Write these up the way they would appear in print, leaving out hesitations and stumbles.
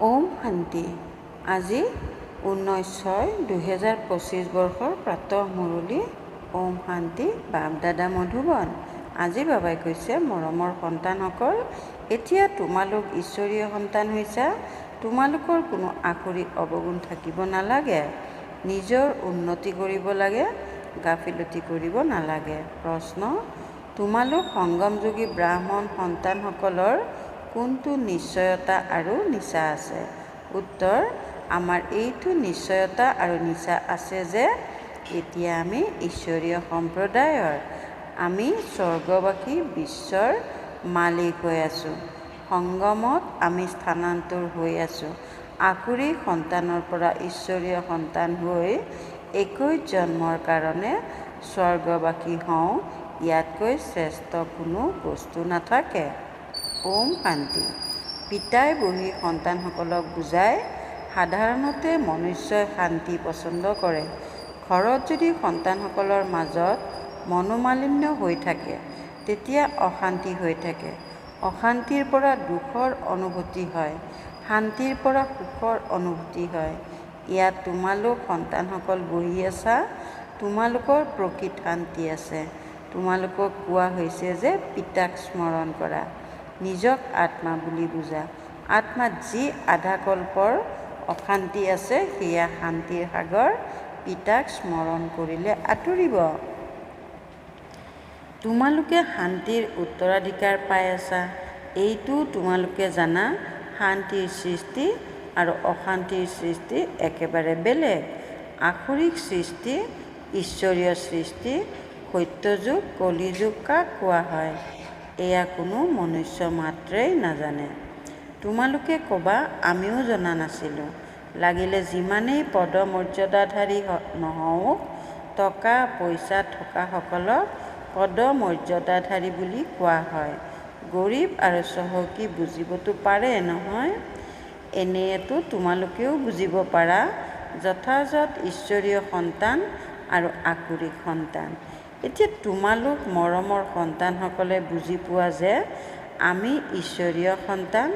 ওম শান্তি। আজি 19/6/2025 বৰ্ষৰ প্ৰাতঃ মুৰলী। ওম শান্তি। বাপ দাদা মধুবন। আজি বাবাই কৈছে, মৰমৰ সন্তানসকল, এতিয়া তোমালোক ঈশ্বৰীয় সন্তান হৈছা। তোমালোকৰ কোনো আসুৰিক অৱগুণ থাকিব নালাগে। নিজৰ উন্নতি কৰিব লাগে, গাফিলতি কৰিব নালাগে। প্ৰশ্ন: তোমালোক সংগমযোগী ব্ৰাহ্মণ সন্তানসকলৰ কোনটো নিশ্চয়তা আৰু নিচা আছে? উত্তৰ: আমাৰ এইটো নিশ্চয়তা আৰু নিচা আছে যে এতিয়া আমি ঈশ্বৰীয় সম্প্ৰদায়ৰ, আমি স্বৰ্গবাসী বিশ্বৰ মালিক হৈ আছোঁ। সংগমত আমি স্থানান্তৰ হৈ আছোঁ। আসুৰিক সন্তানৰ পৰা ঈশ্বৰীয় সন্তান হৈ 21 জন্মৰ কাৰণে স্বৰ্গবাসী হওঁ। ইয়াতকৈ শ্ৰেষ্ঠ কোনো বস্তু নাথাকে। ওম শান্তি। পিতাই বহি সন্তানসকলক বুজায়, সাধাৰণতে মনুষ্যই শান্তি পচন্দ কৰে। ঘৰত যদি সন্তানসকলৰ মাজত মনোমালিন্য হৈ থাকে, তেতিয়া অশান্তি হৈ থাকে। অশান্তিৰ পৰা দুখৰ অনুভূতি হয়, শান্তিৰ পৰা সুখৰ অনুভূতি হয়। ইয়াত তোমালোক সন্তানসকল বহি আছা, তোমালোকৰ প্ৰকৃত শান্তি আছে। তোমালোকক কোৱা হৈছে যে পিতাক স্মৰণ কৰা, নিজক আত্মা বুলি বুজা। আত্মাত যি আধা কল্পৰ অশান্তি আছে, সেয়া শান্তিৰ সাগৰ। পিতাক স্মৰণ কৰিলে আঁতৰিব। তোমালোকে শান্তিৰ উত্তৰাধিকাৰ পাই আছা, এইটো তোমালোকে জানা। শান্তিৰ সৃষ্টি আৰু অশান্তিৰ সৃষ্টি একেবাৰে বেলেগ। আসুৰিক সৃষ্টি, ঈশ্বৰীয় সৃষ্টি, সত্যযুগ, কলিযুগ কাক কোৱা হয়, এয়া কোনো মনুষ্য মাত্ৰেই নাজানে। তোমালোকে ক'বা, আমিও জনা নাছিলোঁ। লাগিলে যিমানেই পদমৰ্যাদাধাৰী নহওঁক, টকা পইচা থকাসকলক পদমৰ্যাদাধাৰী বুলি কোৱা হয়। গৰীব আৰু চহকী বুজিবতো পাৰে নহয়? এনেয়েতো তোমালোকেও বুজিব পাৰা, যথাযথ ঈশ্বৰীয় সন্তান আৰু আসুৰিক সন্তান। এতিয়া তোমালোক মৰমৰ সন্তানসকলে বুজি পোৱা যে আমি ঈশ্বৰীয় সন্তান,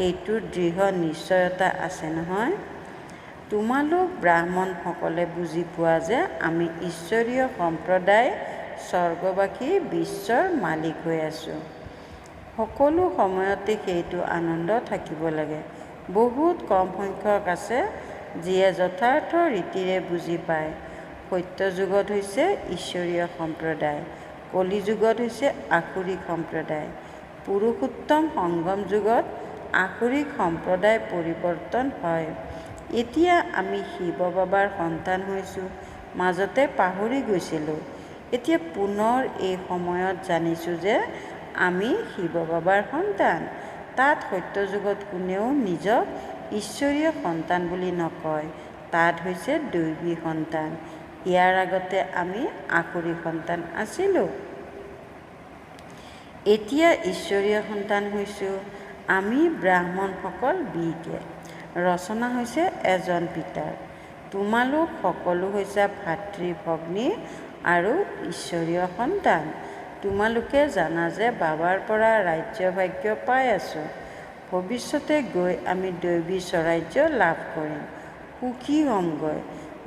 এইটোৰ দৃঢ় নিশ্চয়তা আছে নহয়? তোমালোক ব্ৰাহ্মণসকলে বুজি পোৱা যে আমি ঈশ্বৰীয় সম্প্ৰদায়, স্বৰ্গবাসী বিশ্বৰ মালিক হৈ আছোঁ। সকলো সময়তে সেইটো আনন্দ থাকিব লাগে। বহুত কম সংখ্যক আছে যিয়ে যথাৰ্থ ৰীতিৰে বুজি পায়। সত্যযুগত হৈছে ঈশ্বৰীয় সম্প্ৰদায়, কলিযুগত হৈছে আসুৰিক সম্প্ৰদায়। পুৰুষোত্তম সংগম যুগত আসুৰিক সম্প্ৰদায় পৰিৱৰ্তন হয়। এতিয়া আমি শিৱ বাবাৰ সন্তান হৈছোঁ। মাজতে পাহৰি গৈছিলোঁ। এতিয়া পুনৰ এই সময়ত জানিছোঁ যে আমি শিৱ বাবাৰ সন্তান। তাত সত্যযুগত কোনেও নিজক ঈশ্বৰীয় সন্তান বুলি নকয়, তাত হৈছে দৈৱী সন্তান। ইয়াৰ আগতে আমি আসুৰিক সন্তান আছিলোঁ। এতিয়া ঈশ্বৰীয় সন্তান হৈছোঁ। আমি ব্ৰাহ্মণসকল বিকে। ৰচনা হৈছে এজন পিতাৰ। তোমালোক সকলো হৈছা ভাতৃ ভগ্নী আৰু ঈশ্বৰীয় সন্তান। তোমালোকে জানা যে বাবাৰ পৰা ৰাজ্য ভাগ্য পাই আছোঁ। ভৱিষ্যতে গৈ আমি দৈৱী স্বৰাজ্য লাভ কৰিম, সুখী হ'মগৈ।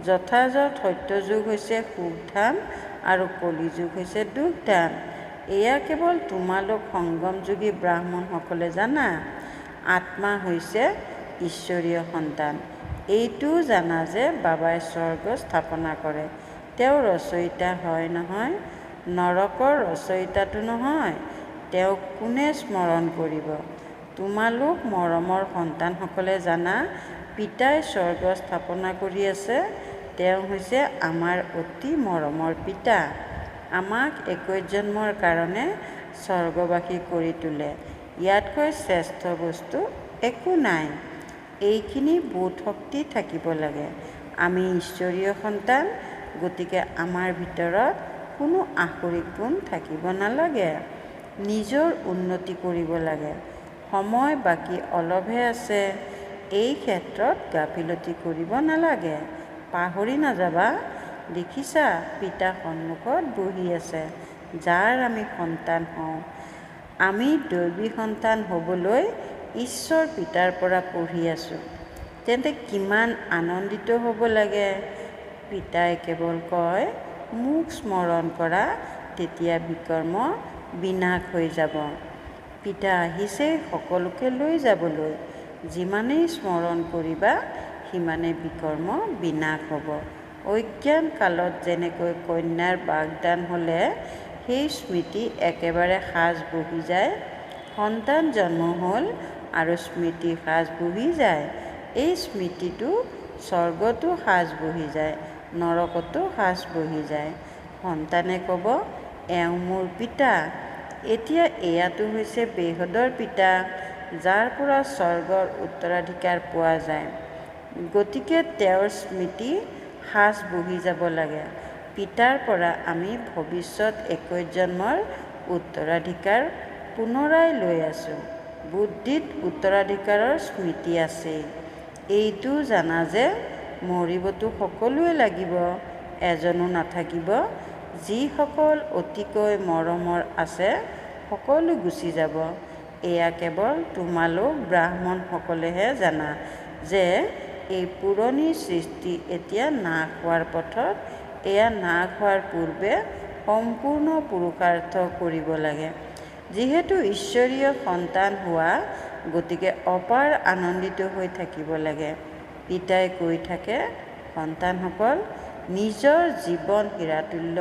যথাযথ সত্যযুগ হৈছে সুখধাম আৰু কলিযুগ হৈছে দুখধাম। এয়া কেৱল তোমালোক সংগমযোগী ব্ৰাহ্মণসকলে জানা। আত্মা হৈছে ঈশ্বৰীয় সন্তান। এইটোও জানা যে বাবাই স্বৰ্গ স্থাপনা কৰে। তেওঁ ৰচয়িতা হয় নহয়, নৰকৰ ৰচয়িতাটো নহয়। তেওঁক কোনে স্মৰণ কৰিব? তোমালোক মৰমৰ সন্তানসকলে জানা, পিতাই স্বৰ্গ স্থাপনা কৰি আছে। তেওঁ হৈছে আমাৰ অতি মৰমৰ পিতা। আমাক 21 জন্মৰ কাৰণে স্বৰ্গবাসী কৰি তোলে। ইয়াতকৈ শ্ৰেষ্ঠ বস্তু একো নাই। এইখিনি বোধশক্তি থাকিব লাগে। আমি ঈশ্বৰীয় সন্তান, গতিকে আমাৰ ভিতৰত কোনো আসুৰিক গুণ থাকিব নালাগে। নিজৰ উন্নতি কৰিব লাগে। সময় বাকী অলপহে আছে। এই ক্ষেত্ৰত গাফিলতি কৰিব নালাগে। পাহৰি নাযাবা। দেখিছা, পিতা সন্মুখত বহি আছে, যাৰ আমি সন্তান হওঁ। আমি দৈৱী সন্তান হ'বলৈ ঈশ্বৰ পিতাৰ পৰা পঢ়ি আছোঁ, তেন্তে কিমান আনন্দিত হ'ব লাগে। পিতাই কেৱল কয়, মোক স্মৰণ কৰা, তেতিয়া বিকৰ্ম বিনাশ হৈ যাব। পিতা আহিছে সকলোকে লৈ যাবলৈ। যিমানেই স্মৰণ কৰিবা, সিমানেই বিকৰ্ম বিনাশ হ'ব। অজ্ঞান কালত যেনেকৈ কন্যাৰ বাগদান হ'লে সেই স্মৃতি একেবাৰে সাজ বহি যায়, সন্তান জন্ম হ'ল আৰু স্মৃতিৰ সাজ বহি যায়। এই স্মৃতিটো স্বৰ্গতো সাজ বহি যায়, নৰকতো সাজ বহি যায়। সন্তানে ক'ব, এওঁ মোৰ পিতা। এতিয়া এয়াতো হৈছে বেহদৰ পিতা, যাৰ পৰা স্বৰ্গৰ উত্তৰাধিকাৰ পোৱা যায়। গতিকে তেওঁৰ স্মৃতি সাজ বহি যাব লাগে। পিতাৰ পৰা আমি ভৱিষ্যত 21 জন্মৰ উত্তৰাধিকাৰ পুনৰাই লৈ আছোঁ। বুদ্ধিত উত্তৰাধিকাৰৰ স্মৃতি আছেই। এইটো জানা যে মৰিবতো সকলোৱে লাগিব, এজনো নাথাকিব। যিসকল অতিকৈ মৰমৰ আছে সকলো গুচি যাব। এয়া কেৱল তোমালোক ব্ৰাহ্মণসকলেহে জানা যে এই পুৰণি সৃষ্টি এতিয়া নাশ হোৱাৰ পথত। এয়া নাশ হোৱাৰ পূৰ্বে সম্পূৰ্ণ পুৰুষাৰ্থ কৰিব লাগে। যিহেতু ঈশ্বৰীয় সন্তান হোৱা, গতিকে অপাৰ আনন্দিত হৈ থাকিব লাগে। পিতাই কৈ থাকে, সন্তানসকল, নিজৰ জীৱন হীৰাতুল্য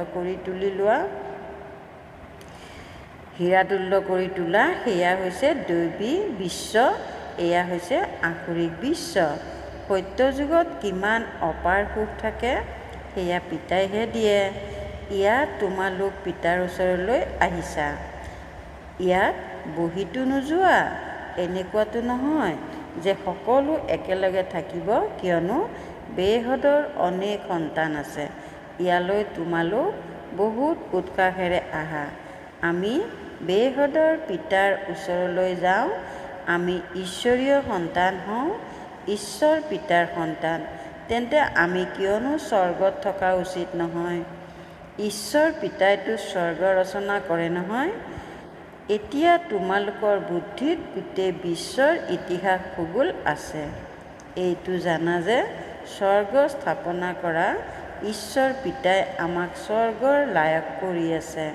কৰি তোলা, সেয়া হৈছে দৈবী বিশ্ব, এয়া হৈছে আসুৰিক বিশ্ব। সত্য যুগত কিমান অপাৰ সুখ থাকে, সেয়া পিতাইহে দিয়ে। ইয়াত তোমালোক পিতাৰ ওচৰলৈ আহিছা, ইয়াত বহিতো নোযোৱা। এনেকুৱাতো নহয় যে সকলো একেলগে থাকিব, কিয়নো বেহদৰ অনেক সন্তান আছে। ইয়ালৈ তোমালোক বহুত উৎসাহেৰে আহা। আমি বেহদৰ পিতাৰ ওচৰলৈ যাওঁ। আমি ঈশ্বৰীয় সন্তান হওঁ, ঈশ্বৰ পিতাৰ সন্তান। তেন্তে আমি কিয়নো স্বৰ্গত থকা উচিত নহয়? ঈশ্বৰ পিতাইতো স্বৰ্গ ৰচনা কৰে নহয়। এতিয়া তোমালোকৰ বুদ্ধিত গোটেই বিশ্বৰ ইতিহাস ভূগোল আছে। এইটো জানা যে স্বৰ্গ স্থাপনা কৰা ঈশ্বৰ পিতাই আমাক স্বৰ্গৰ লায়ক কৰি আছে।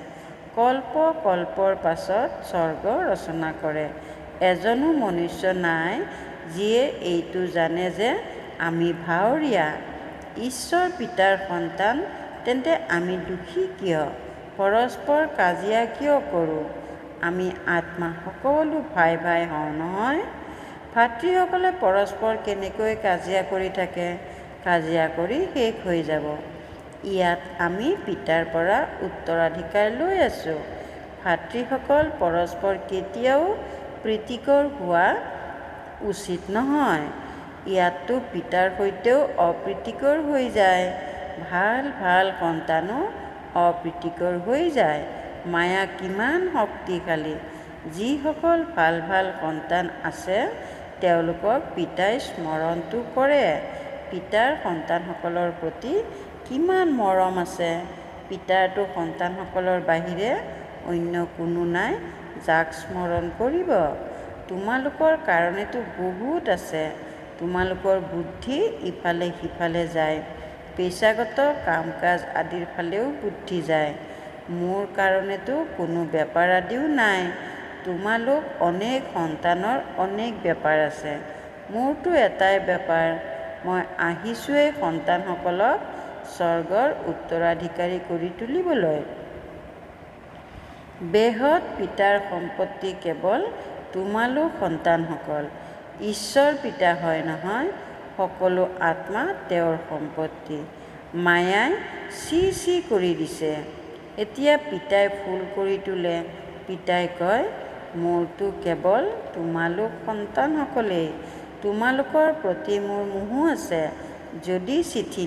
কল্প কল্পৰ পাছত স্বৰ্গ ৰচনা কৰে। এজনো মনুষ্য নাই যিয়ে এইটো জানে যে আমি ভাৱৰীয়া ঈশ্বৰ পিতাৰ সন্তান। তেন্তে আমি দুখী কিয়? পৰস্পৰ কাজিয়া কিয় কৰোঁ? আমি আত্মা সকলো ভাই ভাই হওঁ নহয়। ভাতৃসকলে পৰস্পৰ কেনেকৈ কাজিয়া কৰি থাকে, কাজিয়া কৰি শেষ হৈ যাব। ইয়াত আমি পিতাৰ পৰা উত্তৰাধিকাৰ লৈ আছোঁ। ভাতৃসকল পৰস্পৰ কেতিয়াও প্ৰীতিকৰ হোৱা উচিত নহয়। ইয়াততো পিতাৰ সৈতেও অপ্ৰীতিকৰ হৈ যায়। ভাল ভাল সন্তানো অপ্ৰীতিকৰ হৈ যায়। মায়া কিমান শক্তিশালী। যিসকল ভাল ভাল সন্তান আছে, তেওঁলোকক পিতাই স্মৰণটো কৰে। পিতাৰ সন্তানসকলৰ প্ৰতি কিমান মৰম আছে। পিতাৰতো সন্তানসকলৰ বাহিৰে অন্য কোনো নাই যাক স্মৰণ কৰিব। তোমালোকৰ কাৰণেতো বহুত আছে। তোমালোকৰ বুদ্ধি ইফালে সিফালে যায়, পেচাগত কাম কাজ আদিৰ ফালেও বুদ্ধি যায়। মোৰ কাৰণেতো কোনো বেপাৰ আদিও নাই। তোমালোক অনেক সন্তানৰ অনেক বেপাৰ আছে। মোৰতো এটাই বেপাৰ, মই আহিছোঁৱেই সন্তানসকলক স্বৰ্গৰ উত্তৰাধিকাৰী কৰি তুলিবলৈ। বেহদ পিতাৰ সম্পত্তি কেৱল তোমালোক সন্তানসকল। ঈশ্বৰ পিতা হয় নহয়, সকলো আত্মা তেওঁৰ সম্পত্তি। মায়াই চি চি কৰি দিছে। এতিয়া পিতাই ফুল কৰি তোলে। পিতাই কয়, মোৰতো কেৱল তোমালোক সন্তানসকলেই। তোমালোকৰ প্ৰতি মোৰ মোহো আছে। যদি চিঠি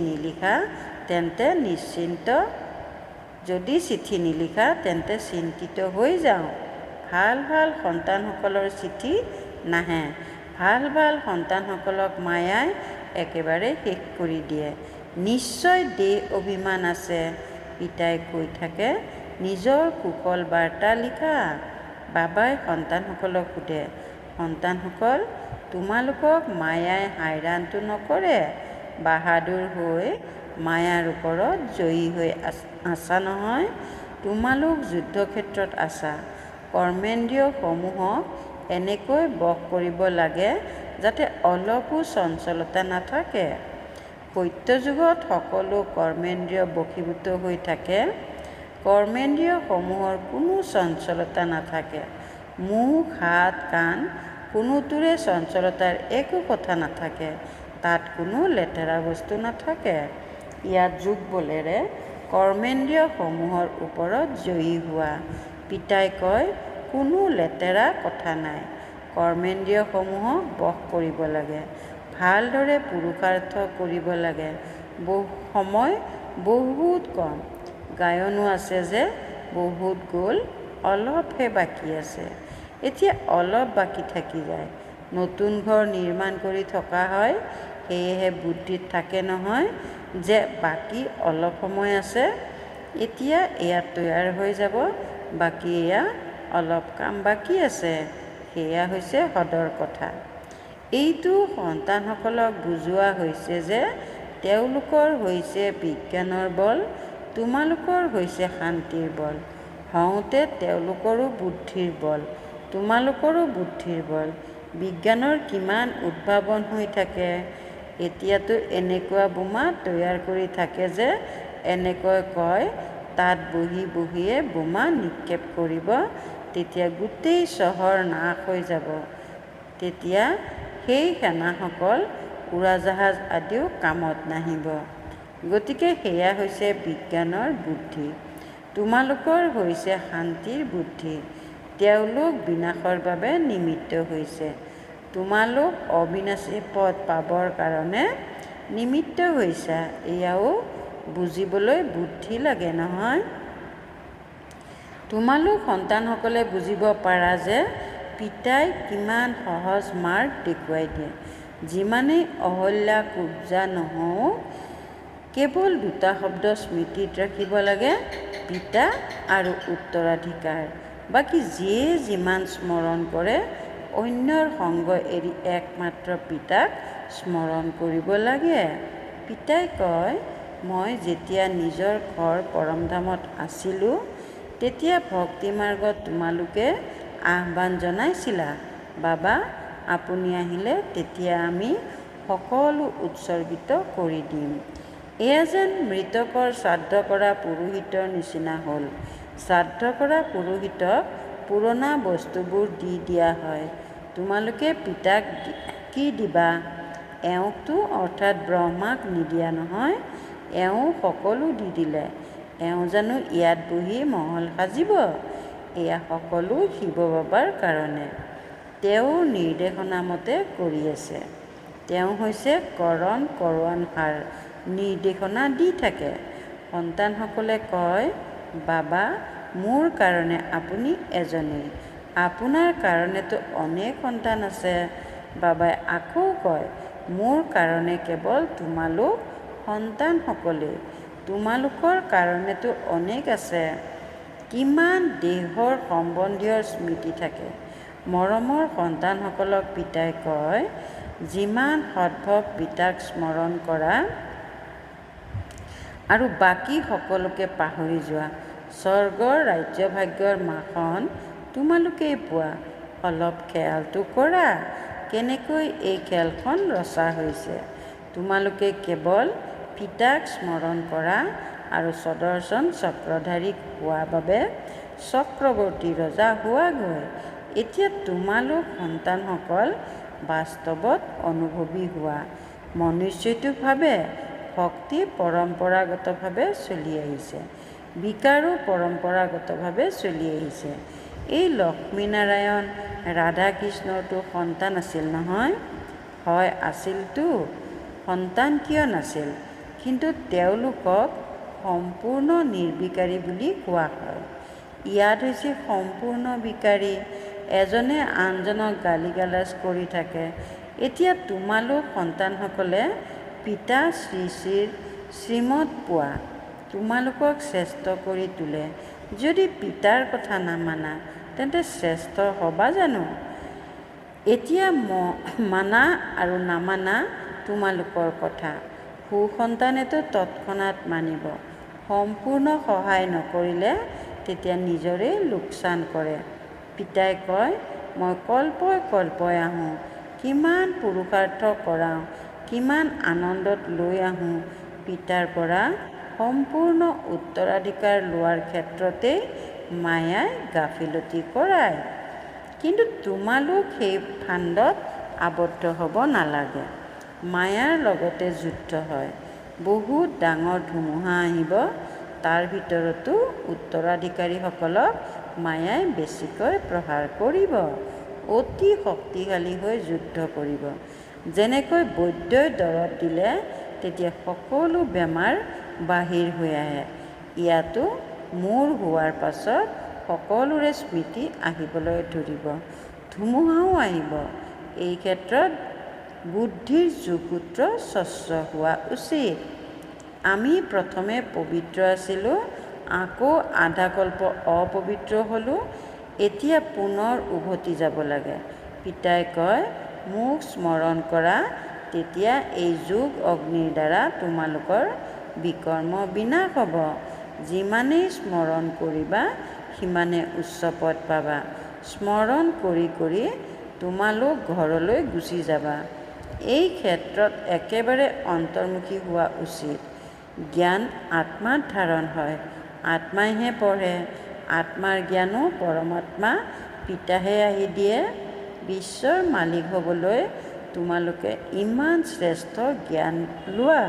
নিলিখা তেন্তে চিন্তিত হৈ যাওঁ। ভাল ভাল সন্তানসকলৰ চিঠি নাহে। ভাল ভাল সন্তানসকলক মায়াই একেবাৰে শেষ কৰি দিয়ে। নিশ্চয় দেহ অভিমান আছে। পিতাই কৈ থাকে, নিজৰ কুশল বাৰ্তা লিখা। বাবাই সন্তানসকলক সোধে, সন্তানসকল, তোমালোকক মায়াই হাইৰাণটো নকৰে। বাহাদুৰ হৈ মায়াৰ ওপৰত জয়ী হৈ আছা নহয়। তোমালোক যুদ্ধক্ষেত্ৰত আছা। কৰ্মেন্দ্ৰিয়সমূহক এনেকৈ বশ কৰিব লাগে যাতে অলপো চঞ্চলতা নাথাকে। সত্যযুগত সকলো কৰ্মেন্দ্ৰিয় বশীভূত হৈ থাকে। কৰ্মেন্দ্ৰিয়সমূহৰ কোনো চঞ্চলতা নাথাকে। মুখ, হাত, কাণ কোনোটোৰে চঞ্চলতাৰ একো কথা নাথাকে। তাত কোনো লেতেৰা বস্তু নাথাকে। ইয়াত যোগবলেৰে কৰ্মেন্দ্ৰিয়সমূহৰ ওপৰত জয়ী হোৱা। পিতাই কয়, কোনো লেতেৰা কথা নাই। কৰ্মেন্দ্ৰিয়সমূহক বশ কৰিব লাগে। ভালদৰে পুৰুষাৰ্থ কৰিব লাগে। সময় বহুত কম। গায়নো আছে যে বহুত গ'ল, অলপহে বাকী আছে। এতিয়া অলপ বাকী থাকি যায়। নতুন ঘৰ নিৰ্মাণ কৰি থকা হয়। সেয়েহে বুদ্ধিত থাকে নহয় যে বাকী অলপ সময় আছে। এতিয়া এয়া তৈয়াৰ হৈ যাব। বাকী এয়া অলপ কাম বাকী আছে। সেয়া হৈছে সদৰ কথা। এইটো সন্তানসকলক বুজোৱা হৈছে যে তেওঁলোকৰ হৈছে বিজ্ঞানৰ বল, তোমালোকৰ হৈছে শান্তিৰ বল। হওঁতে তেওঁলোকৰো বুদ্ধিৰ বল, তোমালোকৰো বুদ্ধিৰ বল। বিজ্ঞানৰ কিমান উদ্ভাৱন হৈ থাকে। এতিয়াতো এনেকুৱা বোমা তৈয়াৰ কৰি থাকে যে এনেকৈ কয়, তাত বহি বহিয়ে বোমা নিক্ষেপ কৰিব। তেতিয়া গোটেই চহৰ নাশ হৈ যাব। তেতিয়া সেই সেনাসকল, উৰাজাহাজ আদিও কামত নাহিব। গতিকে সেয়া হৈছে বিজ্ঞানৰ বুদ্ধি। তোমালোকৰ হৈছে শান্তিৰ বুদ্ধি। তেওঁলোক বিনাশৰ বাবে নিমিত্ত হৈছে। তোমালোক অবিনাশী পদ পাবৰ কাৰণে নিমিত্ত হৈছা। এয়াও বুজিবলৈ বুদ্ধি লাগে নহয়। তোমালোক সন্তানসকলে বুজিব পাৰা যে পিতাই কিমান সহজ মাৰ্গ দেখুৱাই দিয়ে। যিমানেই অহল্যা কুব্জা নহওক, কেৱল দুটা শব্দ স্মৃতিত ৰাখিব লাগে, পিতা আৰু উত্তৰাধিকাৰ। বাকী যিয়ে যিমান স্মৰণ কৰে, অন্যৰ সংগ এৰি একমাত্ৰ পিতাক স্মৰণ কৰিব লাগে। পিতাই কয়, মই যেতিয়া নিজৰ ঘৰ পৰমধামত আছিলোঁ, তেতিয়া ভক্তিমাৰ্গত তোমালোকে আহ্বান জনাইছিলা, বাবা আপুনি আহিলে তেতিয়া আমি সকলো উৎসৰ্গিত কৰি দিম। এয়া যেন মৃতকৰ শ্ৰাদ্ধ কৰা পুৰোহিতৰ নিচিনা হ'ল। শ্ৰাদ্ধ কৰা পুৰোহিতক পুৰণা বস্তুবোৰ দি দিয়া হয়। তোমালোকে পিতাক কি দিবা? এওঁকতো অৰ্থাৎ ব্ৰহ্মাক নিদিয়া নহয়। এওঁ সকলো দি দিলে। এওঁ জানো ইয়াত বহি মহল সাজিব? এয়া সকলো শিৱ বাবাৰ কাৰণে। তেওঁৰ নিৰ্দেশনা মতে কৰি আছে। তেওঁ হৈছে কৰণ কৰোৱানহাৰ, নিৰ্দেশনা দি থাকে। সন্তানসকলে কয়, বাবা মোৰ কাৰণে আপুনি এজনেই, আপোনাৰ কাৰণেতো অনেক সন্তান আছে। বাবাই আকৌ কয়, মোৰ কাৰণে কেৱল তোমালোক সন্তানসকলেই, তোমালোকৰ কাৰণেতো অনেক আছে। কিমান দেহৰ সম্বন্ধীয়ৰ স্মৃতি থাকে। মৰমৰ সন্তানসকলক পিতাই কয়, যিমান সদ্ভৱ পিতাক স্মৰণ কৰা আৰু বাকী সকলোকে পাহৰি যোৱা। স্বৰ্গৰ ৰাজ্যভাগ্যৰ মাখন তোমালোকেই পোৱা। অলপ খেয়ালটো কৰা, কেনেকৈ এই খেলখন ৰচা হৈছে। তোমালোকে কেৱল পিতাক স্মৰণ কৰা আৰু সদৰ্শন চক্ৰধাৰী হোৱা বাবে চক্ৰৱৰ্তী ৰজা হোৱাগৈ। এতিয়া তোমালোক সন্তানসকল বাস্তৱত অনুভৱী হোৱা। মনুষ্যটো ভাবে ভক্তি পৰম্পৰাগতভাৱে চলি আহিছে, বিকাৰো পৰম্পৰাগতভাৱে চলি আহিছে। এই লক্ষ্মীনাৰায়ণ ৰাধা-কৃষ্ণৰতো সন্তান আছিল নহয়? হয় আছিলতো। সন্তান কিয় নাছিল? কিন্তু তেওঁলোকক সম্পূৰ্ণ নিৰ্বিকাৰী বুলি কোৱা হয়। ইয়াত হৈছে সম্পূৰ্ণ বিকাৰী। এজনে আনজনক গালি-গালাজ কৰি থাকে। এতিয়া তোমালোক সন্তানসকলে পিতা শ্ৰী শ্ৰীৰ শ্ৰীমত পোৱা, তোমালোকক শ্ৰেষ্ঠ কৰি তোলে। যদি পিতাৰ কথা নামানা তেন্তে শ্ৰেষ্ঠ হ'বা জানো? এতিয়া মানা আৰু নামানা তোমালোকৰ কথা। সুসন্তানেতো তৎক্ষণাৎ মানিব, সম্পূৰ্ণ সহায় নকৰিলে তেতিয়া নিজৰে লোকচান কৰে। পিতাই কয়, মই কল্পই আহোঁ, কিমান পুৰুষাৰ্থ কৰাওঁ, কিমান আনন্দত লৈ আহোঁ। পিতাৰ পৰা সম্পূৰ্ণ উত্তৰাধিকাৰ লোৱাৰ ক্ষেত্ৰতেই মায়াই গাফিলতি কৰায়। কিন্তু তোমালোক সেই ফান্দত আবদ্ধ হ'ব নালাগে। মায়াৰ লগতে যুদ্ধ হয়, বহুত ডাঙৰ ধুমুহা আহিব, তাৰ ভিতৰতো উত্তৰাধিকাৰীসকলক মায়াই বেছিকৈ প্ৰহাৰ কৰিব, অতি শক্তিশালী হৈ যুদ্ধ কৰিব। যেনেকৈ বৈদ্যই দৰৱ দিলে তেতিয়া সকলো বেমাৰ বাহিৰ হৈ আহে, ইয়াতো মূৰ হোৱাৰ পাছত সকলোৰে স্মৃতি আহিবলৈ ধৰিব, ধুমুহাও আহিব। এই ক্ষেত্ৰত বুদ্ধিৰ যোগসূত্ৰ স্বচ্ছ হোৱা উচিত। আমি প্ৰথমে পবিত্ৰ আছিলোঁ, আকৌ আধাকল্প অপবিত্ৰ হ'লোঁ, এতিয়া পুনৰ উভতি যাব লাগে। পিতাই কয়, মোক স্মৰণ কৰা, তেতিয়া এই যোগ অগ্নিৰ দ্বাৰা তোমালোকৰ বিকৰ্ম বিনাশ হ'ব। যিমানেই স্মৰণ কৰিবা সিমানে উচ্চ পদ পাবা। স্মৰণ কৰি কৰি তোমালোক ঘৰলৈ গুচি যাবা। এই ক্ষেত্ৰত একেবাৰে অন্তৰ্মুখী হোৱা উচিত। জ্ঞান আত্মাত ধাৰণ হয়, আত্মাইহে পঢ়ে। আত্মাৰ জ্ঞানো পৰমাত্মা পিতাহে আহি দিয়ে। বিশ্বৰ মালিক হ'বলৈ তোমালোকে ইমান শ্ৰেষ্ঠ জ্ঞান লোৱা।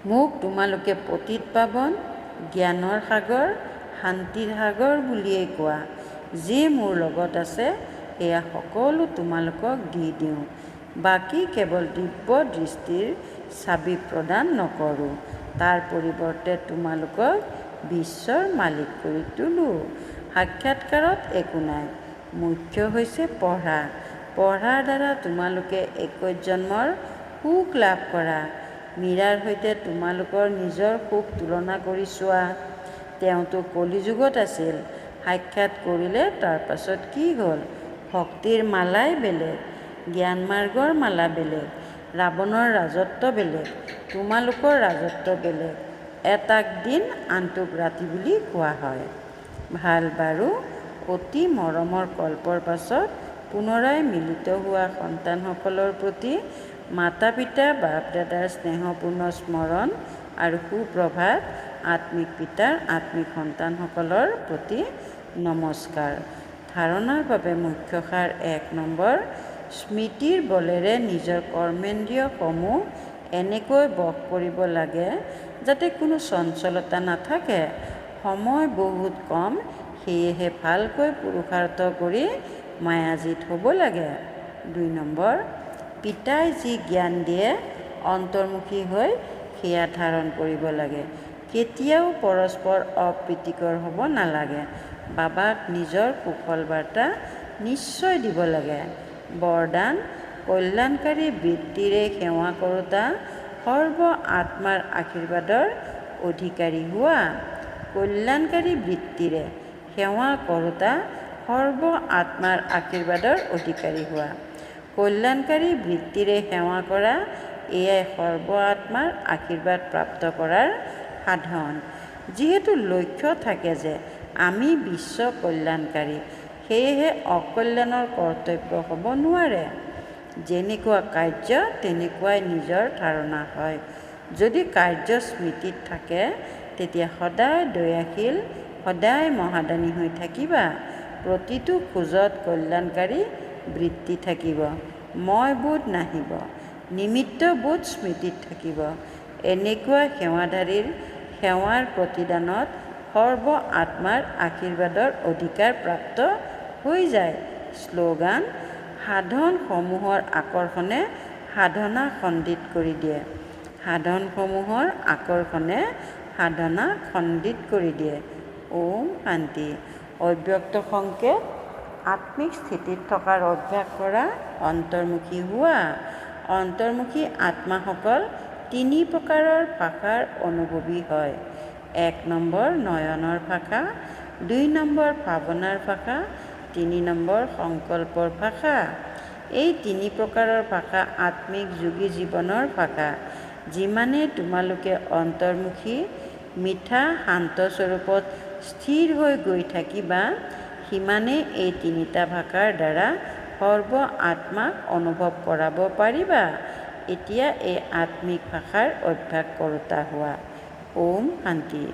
মোক তোমালোকে পতিত পাৱন, জ্ঞানৰ সাগৰ, শান্তিৰ সাগৰ বুলিয়েই কোৱা। যি মোৰ লগত আছে সেয়া সকলো তোমালোকক দি দিওঁ। বাকী কেৱল দিব্য দৃষ্টিৰ চাবি প্ৰদান নকৰোঁ, তাৰ পৰিৱৰ্তে তোমালোকক বিশ্বৰ মালিক কৰি তোলোঁ। সাক্ষাৎকাৰত একো নাই, মুখ্য হৈছে পঢ়া। পঢ়াৰ দ্বাৰা তোমালোকে 21 জন্মৰ সুখ লাভ কৰা। মীৰাৰ সৈতে তোমালোকৰ নিজৰ সুখ তুলনা কৰি চোৱা। তেওঁতো কলিযুগত আছিল, সাক্ষাৎ কৰিলে তাৰ পাছত কি হ'ল? ভক্তিৰ মালাই বেলেগ, জ্ঞান মাৰ্গৰ মালা বেলেগ। ৰাৱণৰ ৰাজত্ব বেলেগ, তোমালোকৰ ৰাজত্ব বেলেগ। এটাক দিন আনটোক ৰাতি বুলি কোৱা হয়। ভাল বাৰু, অতি মৰমৰ কল্পৰ পাছত পুনৰাই মিলিত হোৱা সন্তানসকলৰ প্ৰতি মাতা পিতা বাপ দাদাৰ স্নেহপূৰ্ণ স্মৰণ আৰু সুপ্ৰভাত। আত্মিক পিতাৰ আত্মিক সন্তানসকলৰ প্ৰতি নমস্কাৰ। ধাৰণাৰ বাবে মুখ্য সাৰ 1 নম্বৰ, স্মৃতিৰ বলেৰে নিজৰ কৰ্মেন্দ্ৰিয়সমূহ এনেকৈ বশ কৰিব লাগে যাতে কোনো চঞ্চলতা নাথাকে। সময় বহুত কম, সেয়েহে ভালকৈ পুৰুষাৰ্থ কৰি মায়াজিত হ'ব লাগে। 2 নম্বৰ, পিতাই যি জ্ঞান দিয়ে অন্তৰ্মুখী হৈ সেয়া ধাৰণ কৰিব লাগে। কেতিয়াও পৰস্পৰ অপ্ৰীতিকৰ হ'ব নালাগে। বাবাক নিজৰ কুশল বাৰ্তা নিশ্চয় দিব লাগে। বৰদান, কল্যাণকাৰী বৃত্তিৰে সেৱা কৰোঁতা সৰ্ব আত্মাৰ আশীৰ্বাদৰ অধিকাৰী হোৱা। কল্যাণকাৰী বৃত্তিৰে সেৱা কৰোঁতা সৰ্ব আত্মাৰ আশীৰ্বাদৰ অধিকাৰী হোৱা। কল্যাণকাৰী বৃত্তিৰে সেৱা কৰা, এয়াই সৰ্ব আত্মাৰ আশীৰ্বাদ প্ৰাপ্ত কৰাৰ সাধন। যিহেতু লক্ষ্য থাকে যে আমি বিশ্ব কল্যাণকাৰী, সেয়েহে অকল্যাণৰ কৰ্তব্য হ'ব নোৱাৰে। যেনেকুৱা কাৰ্য তেনেকুৱাই নিজৰ ধাৰণা হয়। যদি কাৰ্য স্মৃতিত থাকে তেতিয়া সদায় দয়াশীল, সদায় মহাদানী হৈ থাকিবা। প্ৰতিটো খোজত কল্যাণকাৰী বৃত্তি থাকিব, মই বোধ নাহিব, নিমিত্ত বোধ স্মৃতিত থাকিব। এনেকুৱা সেৱাধাৰীৰ সেৱাৰ প্ৰতিদানত সৰ্ব আত্মাৰ আশীৰ্বাদৰ অধিকাৰ প্ৰাপ্ত হৈ যায়। শ্লোগান, সাধনসমূহৰ আকৰ্ষণে সাধনা খণ্ডিত কৰি দিয়ে। সাধনসমূহৰ আকৰ্ষণে সাধনা খণ্ডিত কৰি দিয়ে। ওম শান্তি। অব্যক্ত সংকেত, আত্মিক স্থিতিত থকাৰ অভ্যাস কৰা, অন্তৰ্মুখী হোৱা। অন্তৰ্মুখী আত্মাসকল 3 প্ৰকাৰৰ ভাষাৰ অনুভৱী হয়। 1 নম্বৰ নয়নৰ ভাষা, 2 নম্বৰ ভাৱনাৰ ভাষা, তিনি নম্বৰ সংকল্পৰ ভাষা। এই তিনি প্ৰকাৰৰ ভাষা আত্মিক যোগী জীৱনৰ ভাষা। যিমানে তোমালোকে অন্তৰ্মুখী মিঠা শান্ত স্বৰূপত স্থিৰ হৈ গৈ থাকিবা, সিমানে এই তিনিটা ভাষাৰ দ্বাৰা সৰ্ব আত্মাক অনুভৱ কৰাব পাৰিবা। এতিয়া এই আত্মিক ভাষাৰ অভ্যাস কৰোঁতা হোৱা। ওম শান্তি।